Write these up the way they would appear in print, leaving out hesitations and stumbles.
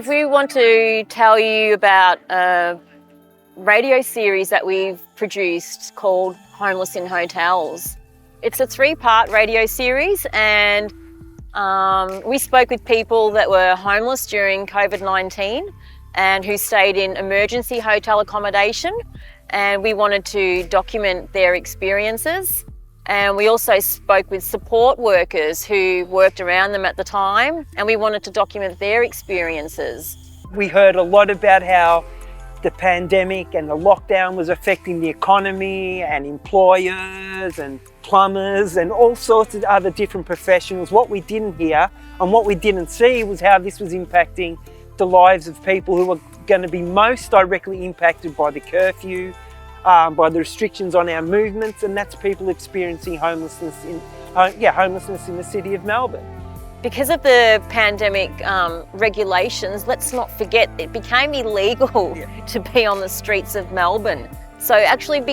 We want to tell you about a radio series that we've produced called Homeless in Hotels. It's a 3-part radio series, and we spoke with people that were homeless during COVID-19 and who stayed in emergency hotel accommodation, and we wanted to document their experiences. And we also spoke with support workers who worked around them at the time, and we wanted to document their experiences. We heard a lot about how the pandemic and the lockdown was affecting the economy and employers and plumbers and all sorts of other different professionals. What we didn't hear and what we didn't see was how this was impacting the lives of people who were going to be most directly impacted by the curfew, by the restrictions on our movements, and that's people experiencing homelessness in the city of Melbourne. Because of the pandemic regulations, let's not forget it became illegal to be on the streets of Melbourne. So actually it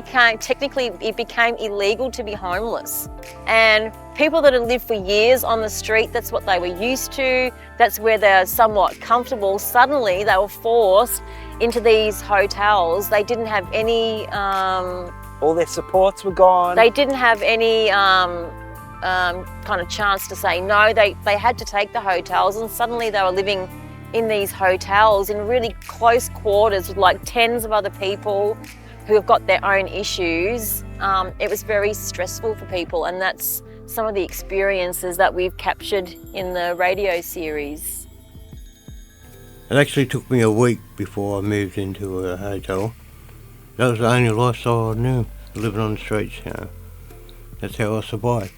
became illegal to be homeless. And people that had lived for years on the street, that's what they were used to, that's where they're somewhat comfortable, suddenly they were forced into these hotels. They didn't have any... all their supports were gone. They didn't have any kind of chance to say no. They had to take the hotels, and suddenly they were living in these hotels in really close quarters with like tens of other people who have got their own issues. It was very stressful for people, and that's some of the experiences that we've captured in the radio series. It actually took me a week before I moved into a hotel. That was the only lifestyle I knew, living on the streets, you know. That's how I survived.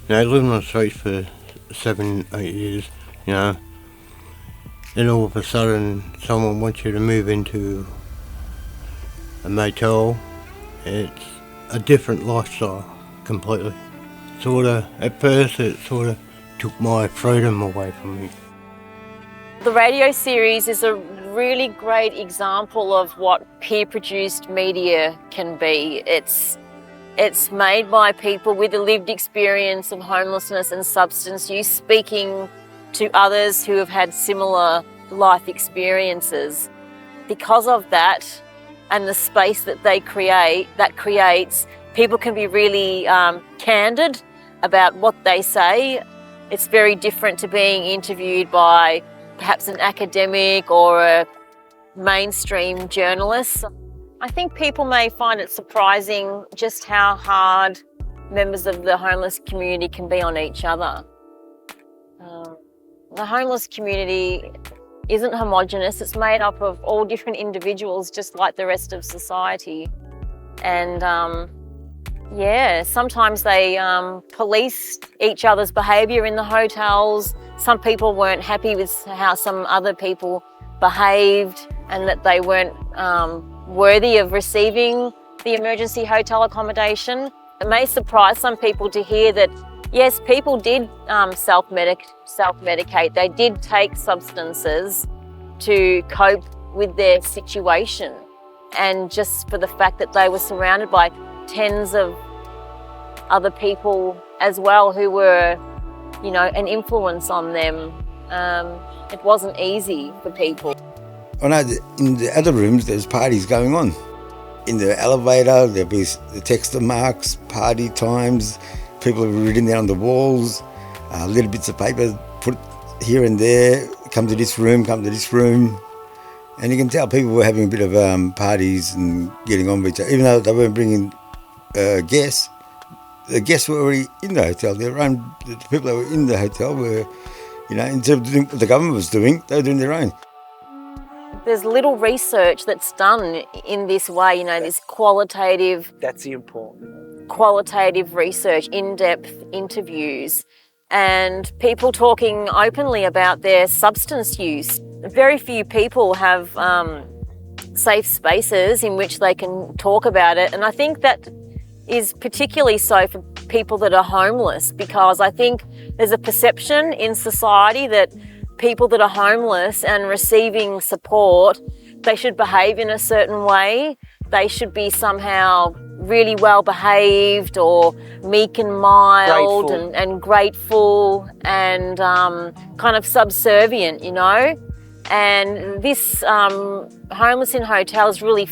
You know, living on the streets for 7-8 years, you know, then all of a sudden someone wants you to move into a motel. It's a different lifestyle completely. At first it sort of took my freedom away from me. The radio series is a really great example of what peer-produced media can be. It's made by people with a lived experience of homelessness and substance use, speaking to others who have had similar life experiences. Because of that, and the space that creates, people can be really candid about what they say. It's very different to being interviewed by perhaps an academic or a mainstream journalist. I think people may find it surprising just how hard members of the homeless community can be on each other. The homeless community isn't homogenous. It's made up of all different individuals, just like the rest of society. And sometimes they police each other's behaviour in the hotels. Some people weren't happy with how some other people behaved and that they weren't worthy of receiving the emergency hotel accommodation. It may surprise some people to hear that, yes, people did self-medicate. They did take substances to cope with their situation. And just for the fact that they were surrounded by tens of other people as well who were, you know, an influence on them, it wasn't easy for people. I know that in the other rooms there's parties going on. In the elevator there'll be the texter marks, party times, people have written down on the walls, little bits of paper put here and there, come to this room, and you can tell people were having a bit of parties and getting on with each other, even though they weren't bringing guests. The guests were already in the hotel. The people that were in the hotel were, you know, instead of doing what the government was doing, they were doing their own. There's little research that's done in this way, you know, this qualitative... That's the important. Qualitative research, in-depth interviews, and people talking openly about their substance use. Very few people have safe spaces in which they can talk about it, and I think that is particularly so for people that are homeless, because I think there's a perception in society that people that are homeless and receiving support, they should behave in a certain way. they should be somehow really well behaved or meek and mild Grateful. and grateful and kind of subservient, you know. And this homeless in hotels really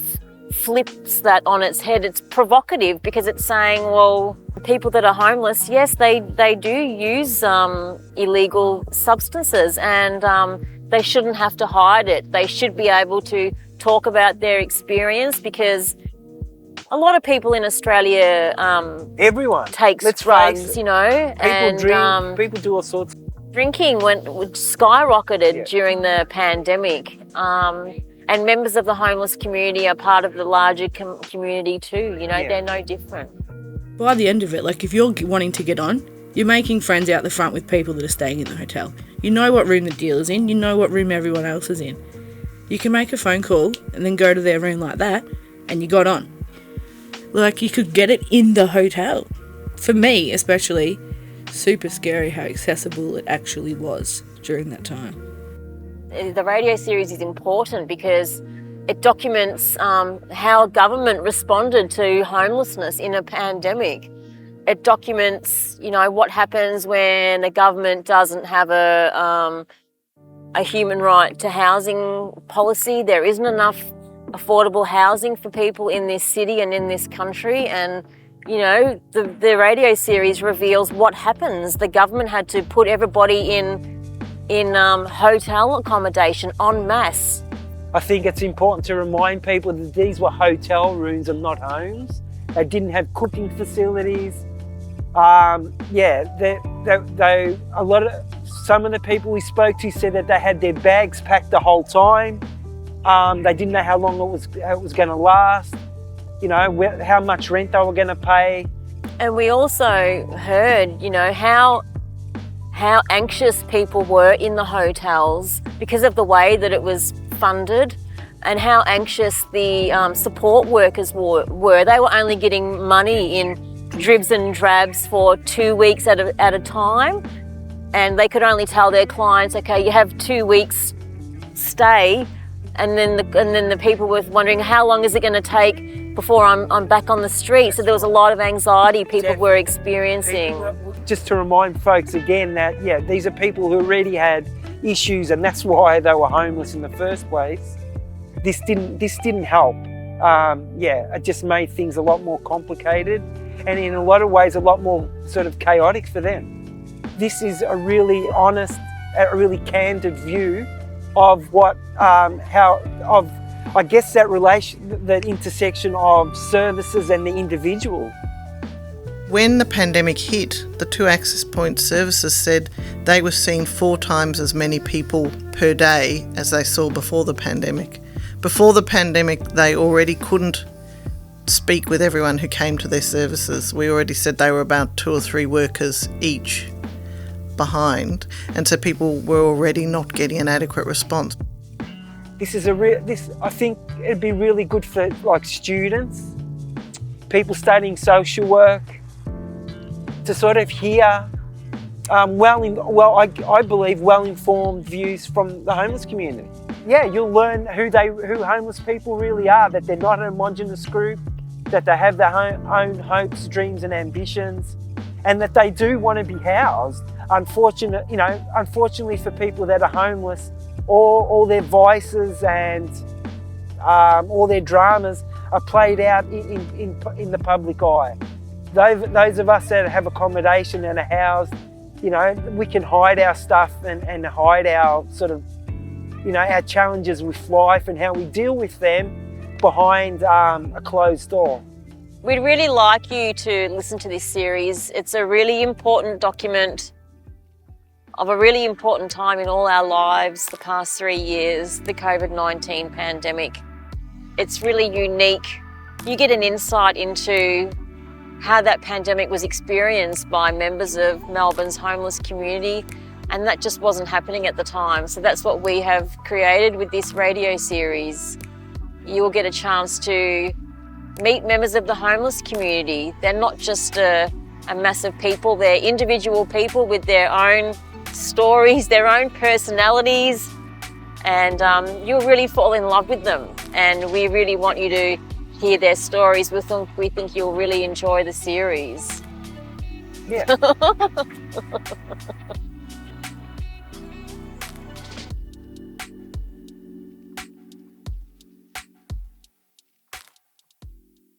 flips that on its head. It's provocative because it's saying, well, people that are homeless, yes, they do use illegal substances, and they shouldn't have to hide it. They should be able to talk about their experience, because a lot of people in Australia Everyone takes Let's drugs, face it. you know, People and drink, people do all sorts. drinking skyrocketed Yeah. during the pandemic. And members of the homeless community are part of the larger community too. You know, Yeah. they're no different. By the end of it, like if you're wanting to get on, you're making friends out the front with people that are staying in the hotel. You know what room the dealer's in, you know what room everyone else is in. You can make a phone call and then go to their room like that, and you got on. Like, you could get it in the hotel. For me, especially, super scary how accessible it actually was during that time. The radio series is important because it documents how government responded to homelessness in a pandemic. It documents, you know, what happens when the government doesn't have a human right to housing policy. There isn't enough affordable housing for people in this city and in this country. And, you know, the radio series reveals what happens. The government had to put everybody in hotel accommodation en masse. I think it's important to remind people that these were hotel rooms and not homes. They didn't have cooking facilities. Some of the people we spoke to said that they had their bags packed the whole time. They didn't know how long it was going to last. You know, how much rent they were going to pay. And we also heard, you know, how anxious people were in the hotels because of the way that it was funded, and how anxious the support workers were. They were only getting money in dribs and drabs for 2 weeks at a time, and they could only tell their clients, okay, you have 2 weeks stay, and then the people were wondering, how long is it going to take before I'm back on the street? So there was a lot of anxiety people were experiencing. Just to remind folks again that, yeah, these are people who already had issues, and that's why they were homeless in the first place. This didn't help. It just made things a lot more complicated, and in a lot of ways a lot more sort of chaotic for them. This is a really honest, a really candid view of what, I guess that intersection of services and the individual. When the pandemic hit, the 2 access point services said they were seeing 4 times as many people per day as they saw before the pandemic. Before the pandemic, they already couldn't speak with everyone who came to their services. We already said they were about 2 or 3 workers each behind, and so people were already not getting an adequate response. I think it'd be really good for like students, people studying social work, to sort of hear I believe well-informed views from the homeless community. Yeah, you'll learn who homeless people really are, that they're not a homogenous group, that they have their own hopes, dreams and ambitions, and that they do want to be housed. Unfortunately for people that are homeless, all their vices and all their dramas are played out in the public eye. Those of us that have accommodation and are housed, you know, we can hide our stuff and hide our sort of, you know, our challenges with life and how we deal with them behind a closed door. We'd really like you to listen to this series. It's a really important document of a really important time in all our lives, the past 3 years, the COVID-19 pandemic. It's really unique. You get an insight into how that pandemic was experienced by members of Melbourne's homeless community, and that just wasn't happening at the time. So that's what we have created with this radio series. You will get a chance to meet members of the homeless community. They're not just a mass of people, they're individual people with their own stories, their own personalities, and you'll really fall in love with them. And we really want you to hear their stories. We think you'll really enjoy the series. Yeah.